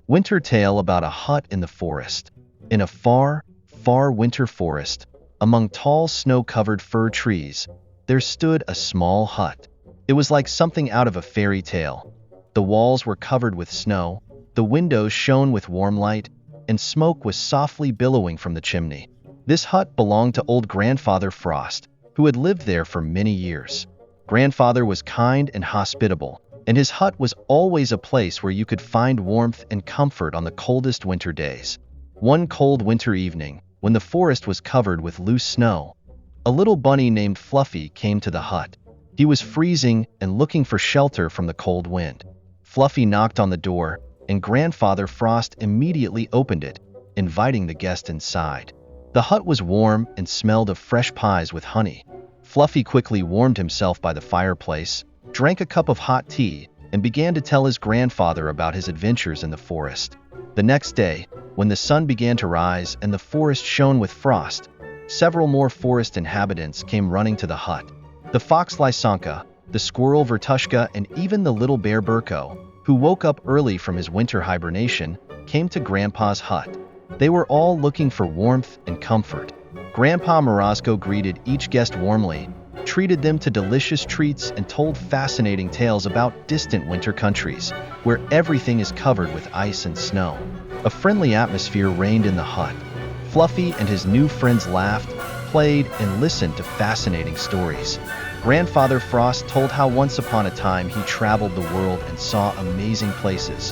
Winter Tale about a hut in the forest. In a far, far winter forest, among tall snow-covered fir trees, there stood a small hut. It was like something out of a fairy tale. The walls were covered with snow, the windows shone with warm light, and smoke was softly billowing from the chimney. This hut belonged to old Grandfather Frost, who had lived there for many years. Grandfather was kind and hospitable, and his hut was always a place where you could find warmth and comfort on the coldest winter days. One cold winter evening, when the forest was covered with loose snow, a little bunny named Fluffy came to the hut. He was freezing and looking for shelter from the cold wind. Fluffy knocked on the door, and Grandfather Frost immediately opened it, inviting the guest inside. The hut was warm and smelled of fresh pies with honey. Fluffy quickly warmed himself by the fireplace, drank a cup of hot tea, and began to tell his grandfather about his adventures in the forest. The next day, when the sun began to rise and the forest shone with frost, several more forest inhabitants came running to the hut. The fox Lysanka, the squirrel Vertushka, and even the little bear Burko, who woke up early from his winter hibernation, came to Grandpa's hut. They were all looking for warmth and comfort. Grandpa Morozko greeted each guest warmly, treated them to delicious treats, and told fascinating tales about distant winter countries, where everything is covered with ice and snow. A friendly atmosphere reigned in the hut. Fluffy and his new friends laughed, played, and listened to fascinating stories. Grandfather Frost told how once upon a time he traveled the world and saw amazing places.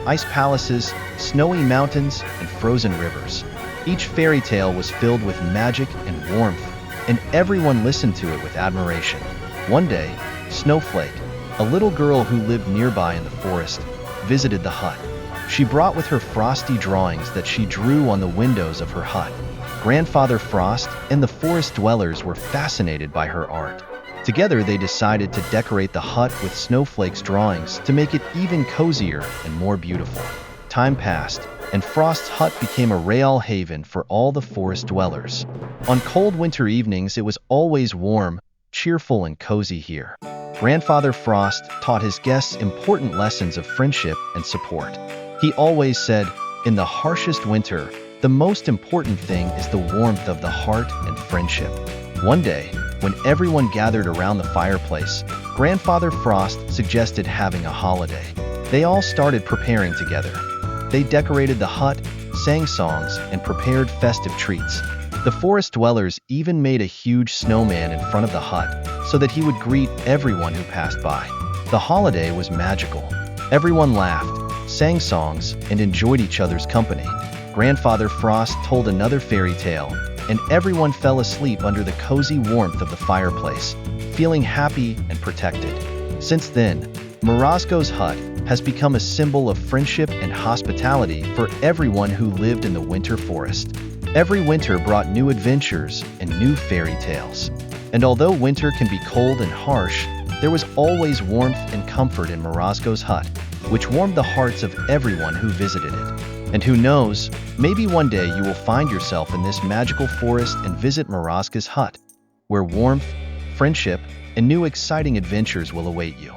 Ice palaces, snowy mountains, and frozen rivers. Each fairy tale was filled with magic and warmth, and everyone listened to it with admiration. One day, Snowflake, a little girl who lived nearby in the forest, visited the hut. She brought with her frosty drawings that she drew on the windows of her hut. Grandfather Frost and the forest dwellers were fascinated by her art. Together, they decided to decorate the hut with Snowflake's drawings to make it even cozier and more beautiful. Time passed, and Frost's hut became a real haven for all the forest dwellers. On cold winter evenings, it was always warm, cheerful, and cozy here. Grandfather Frost taught his guests important lessons of friendship and support. He always said, "In the harshest winter, the most important thing is the warmth of the heart and friendship." One day, when everyone gathered around the fireplace, Grandfather Frost suggested having a holiday. They all started preparing together. They decorated the hut, sang songs, and prepared festive treats. The forest dwellers even made a huge snowman in front of the hut so that he would greet everyone who passed by. The holiday was magical. Everyone laughed, sang songs, and enjoyed each other's company. Grandfather Frost told another fairy tale, and everyone fell asleep under the cozy warmth of the fireplace, feeling happy and protected. Since then, Morozko's hut has become a symbol of friendship and hospitality for everyone who lived in the winter forest. Every winter brought new adventures and new fairy tales. And although winter can be cold and harsh, there was always warmth and comfort in Morozko's hut, which warmed the hearts of everyone who visited it. And who knows, maybe one day you will find yourself in this magical forest and visit Morozko's hut, where warmth, friendship, and new exciting adventures will await you.